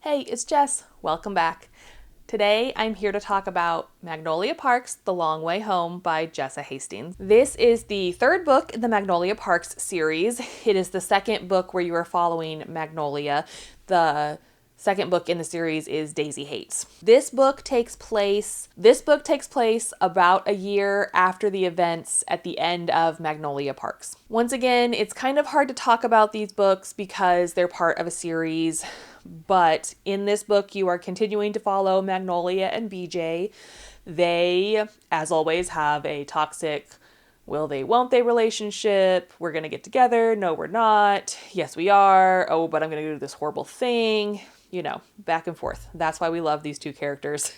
Hey, it's Jess. Welcome back. Today, I'm here to talk about Magnolia Parks, The Long Way Home by Jessa Hastings. This is the third book in the Magnolia Parks series. It is the second book where you are following Magnolia. The second book in the series is Daisy Hates. This book takes place about a year after the events at the end of Magnolia Parks. Once again, it's kind of hard to talk about these books because they're part of a series. But in this book, you are continuing to follow Magnolia and BJ. They, as always, have a toxic will they, won't they relationship. We're going to get together. No, we're not. Yes, we are. Oh, but I'm going to do this horrible thing. You know, back and forth. That's why we love these two characters.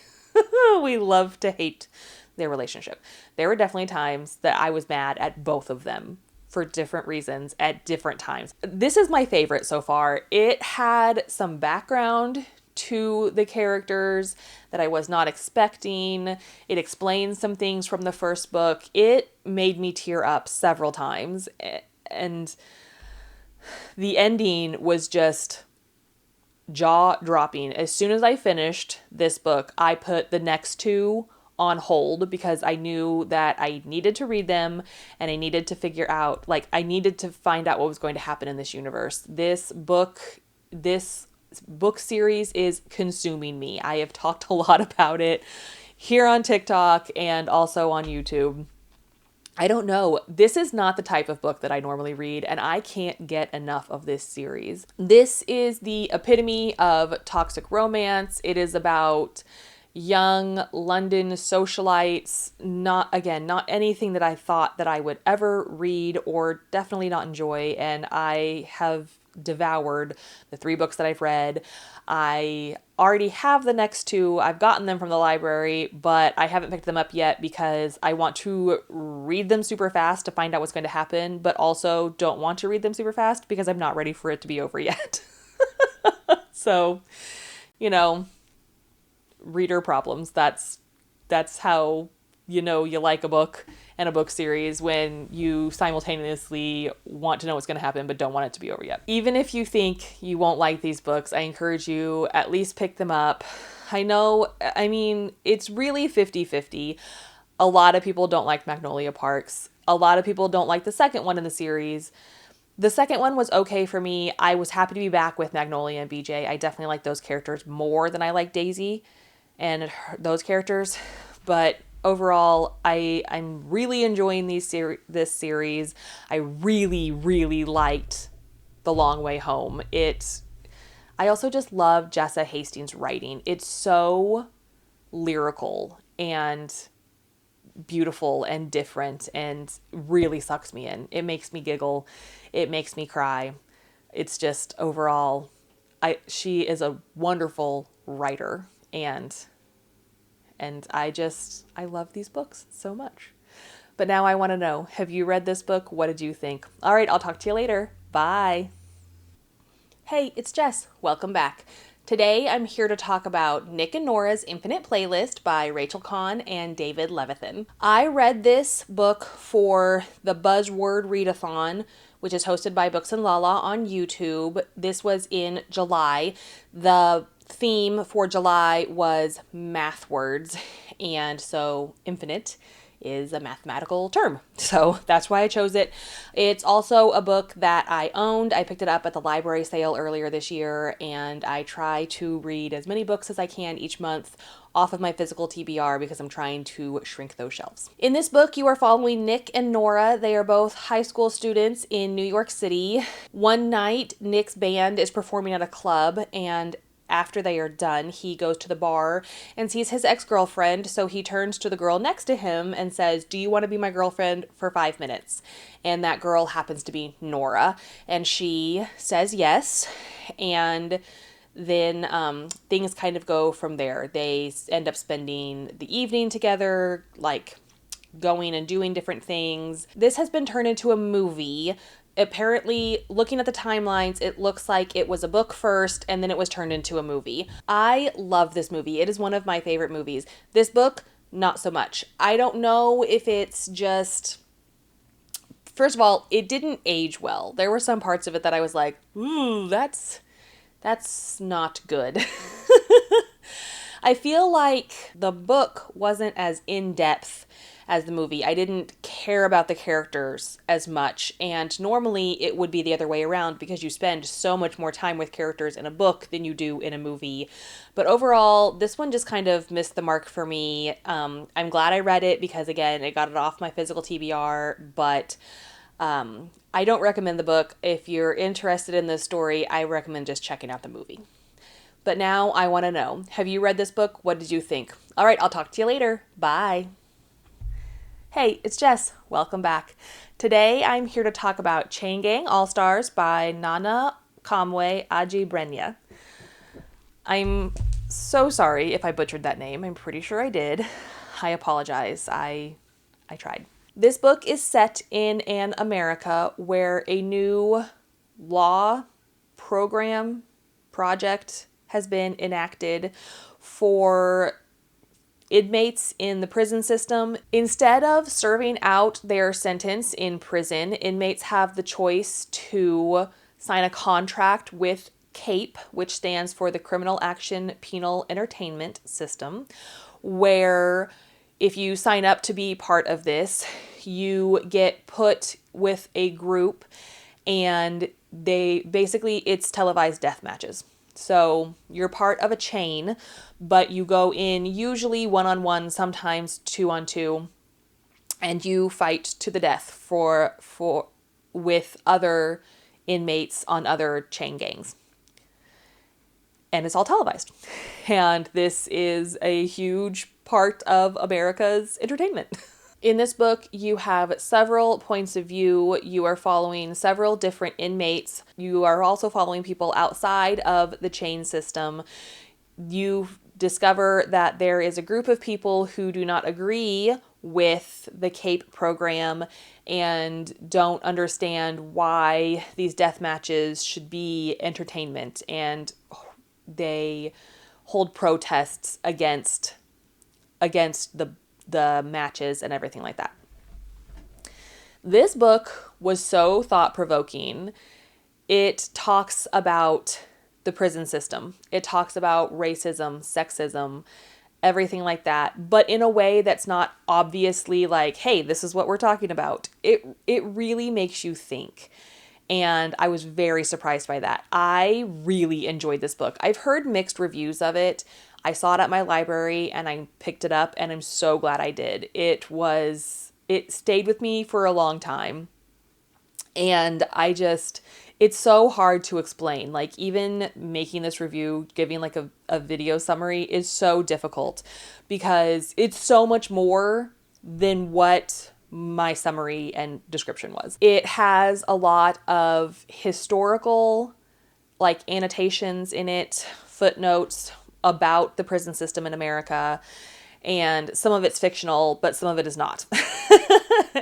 We love to hate their relationship. There were definitely times that I was mad at both of them for different reasons at different times. This is my favorite so far. It had some background to the characters that I was not expecting. It explains some things from the first book. It made me tear up several times. And the ending was just jaw-dropping. As soon as I finished this book, I put the next two on hold because I knew that I needed to read them and I needed to figure out, I needed to find out what was going to happen in this universe. This book series is consuming me. I have talked a lot about it here on TikTok and also on YouTube. I don't know. This is not the type of book that I normally read, and I can't get enough of this series. This is the epitome of toxic romance. It is about young London socialites, not anything that I thought that I would ever read or definitely not enjoy, and I have devoured the three books that I've read. I already have the next two. I've gotten them from the library, but I haven't picked them up yet because I want to read them super fast to find out what's going to happen, but also don't want to read them super fast because I'm not ready for it to be over yet. So, reader problems. That's how you like a book and a book series, when you simultaneously want to know what's going to happen but don't want it to be over yet. Even if you think you won't like these books, I encourage you at least pick them up. It's really 50-50. A lot of people don't like Magnolia Parks. A lot of people don't like the second one in the series. The second one was okay for me. I was happy to be back with Magnolia and BJ. I definitely like those characters more than I like Daisy and those characters. But overall, I'm really enjoying this series. I really, really liked The Long Way Home. I also just love Jessa Hastings' writing. It's so lyrical and beautiful and different and really sucks me in. It makes me giggle. It makes me cry. It's just overall, she is a wonderful writer, and I love these books so much. But now I want to know, have you read this book? What did you think? All right, I'll talk to you later. Bye. Hey, it's Jess. Welcome back. Today, I'm here to talk about Nick and Norah's Infinite Playlist by Rachel Kahn and David Levithan. I read this book for the Buzzword Readathon, which is hosted by Books and Lala on YouTube. This was in July. The theme for July was math words, and so infinite is a mathematical term. So that's why I chose it. It's also a book that I owned. I picked it up at the library sale earlier this year, and I try to read as many books as I can each month off of my physical TBR because I'm trying to shrink those shelves. In this book, you are following Nick and Norah. They are both high school students in New York City. One night, Nick's band is performing at a club, and after they are done, he goes to the bar and sees his ex-girlfriend, so he turns to the girl next to him and says, "Do you want to be my girlfriend for 5 minutes?" And that girl happens to be Norah, and she says yes, and then things kind of go from there. They end up spending the evening together, going and doing different things. This has been turned into a movie. Apparently, looking at the timelines, it looks like it was a book first and then it was turned into a movie. I love this movie. It is one of my favorite movies. This book, not so much. I don't know if it's just... First of all, it didn't age well. There were some parts of it that I was like, ooh, that's That's not good. I feel like the book wasn't as in-depth as the movie. I didn't care about the characters as much, and normally it would be the other way around because you spend so much more time with characters in a book than you do in a movie. But overall, this one just kind of missed the mark for me. I'm glad I read it because, again, it got it off my physical TBR, but I don't recommend the book. If you're interested in this story, I recommend just checking out the movie. But now I want to know, have you read this book? What did you think? All right, I'll talk to you later. Bye. Hey, it's Jess. Welcome back. Today I'm here to talk about Chain Gang All-Stars by Nana Kamwe Ajibrenya. I'm so sorry if I butchered that name. I'm pretty sure I did. I apologize. I tried. This book is set in an America where a new law project has been enacted for inmates in the prison system. Instead of serving out their sentence in prison, inmates have the choice to sign a contract with CAPE, which stands for the Criminal Action Penal Entertainment System, where if you sign up to be part of this, you get put with a group and it's televised death matches. So you're part of a chain, but you go in usually one-on-one, sometimes two-on-two, and you fight to the death for with other inmates on other chain gangs. And it's all televised. And this is a huge part of America's entertainment. In this book, you have several points of view. You are following several different inmates. You are also following people outside of the chain system. You discover that there is a group of people who do not agree with the CAPE program and don't understand why these death matches should be entertainment, and they hold protests against the matches and everything like that. This book was so thought-provoking. It talks about the prison system. It talks about racism, sexism, everything like that, but in a way that's not obviously like, hey, this is what we're talking about. It really makes you think. And I was very surprised by that. I really enjoyed this book. I've heard mixed reviews of it. I saw it at my library and I picked it up, and I'm so glad I did. It stayed with me for a long time. And it's so hard to explain. Like, even making this review, giving like a video summary is so difficult because it's so much more than what my summary and description was. It has a lot of historical like annotations in it, footnotes about the prison system in America, and some of it's fictional, but some of it is not.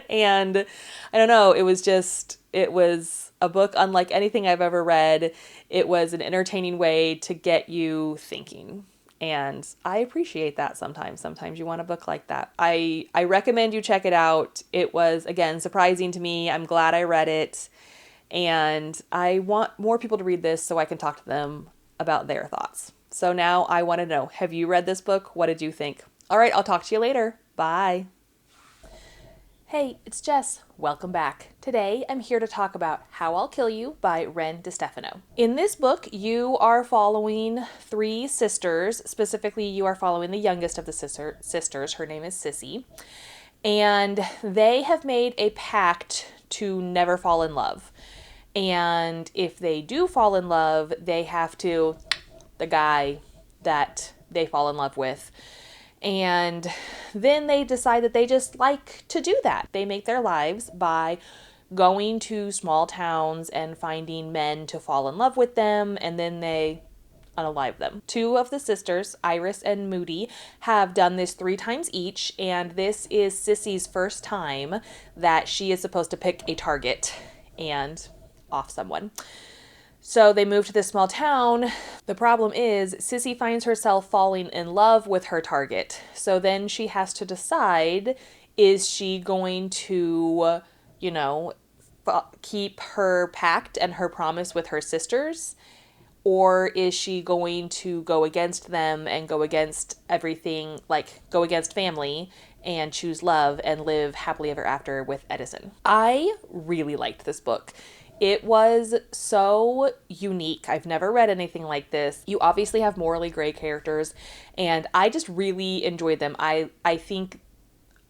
And I don't know, it was a book unlike anything I've ever read. It was an entertaining way to get you thinking. And I appreciate that sometimes. Sometimes you want a book like that. I recommend you check it out. It was, again, surprising to me. I'm glad I read it. And I want more people to read this so I can talk to them about their thoughts. So now I want to know, have you read this book? What did you think? All right, I'll talk to you later. Bye. Hey, it's Jess. Welcome back. Today, I'm here to talk about How I'll Kill You by Ren DeStefano. In this book, you are following three sisters. Specifically, you are following the youngest of the sisters. Her name is Sissy. And they have made a pact to never fall in love. And if they do fall in love, they have to the guy that they fall in love with. And then they decide that they just like to do that. They make their lives by going to small towns and finding men to fall in love with them, and then they unalive them. Two of the sisters, Iris and Moody, have done this 3 times each, and this is Sissy's first time that she is supposed to pick a target and off someone. So they move to this small town. The problem is Sissy finds herself falling in love with her target. So then she has to decide, is she going to, keep her pact and her promise with her sisters? Or is she going to go against them and go against everything, like go against family and choose love and live happily ever after with Edison? I really liked this book. It was so unique. I've never read anything like this. You obviously have morally gray characters, and I just really enjoyed them. I think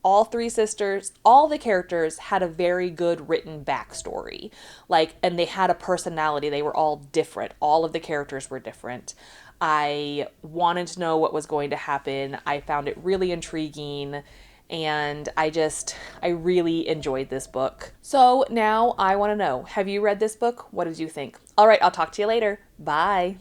all three sisters, all the characters had a very good written backstory. Like, and they had a personality. They were all different. All of the characters were different. I wanted to know what was going to happen. I found it really intriguing. And I really enjoyed this book. So now I want to know, have you read this book? What did you think? All right, I'll talk to you later. Bye.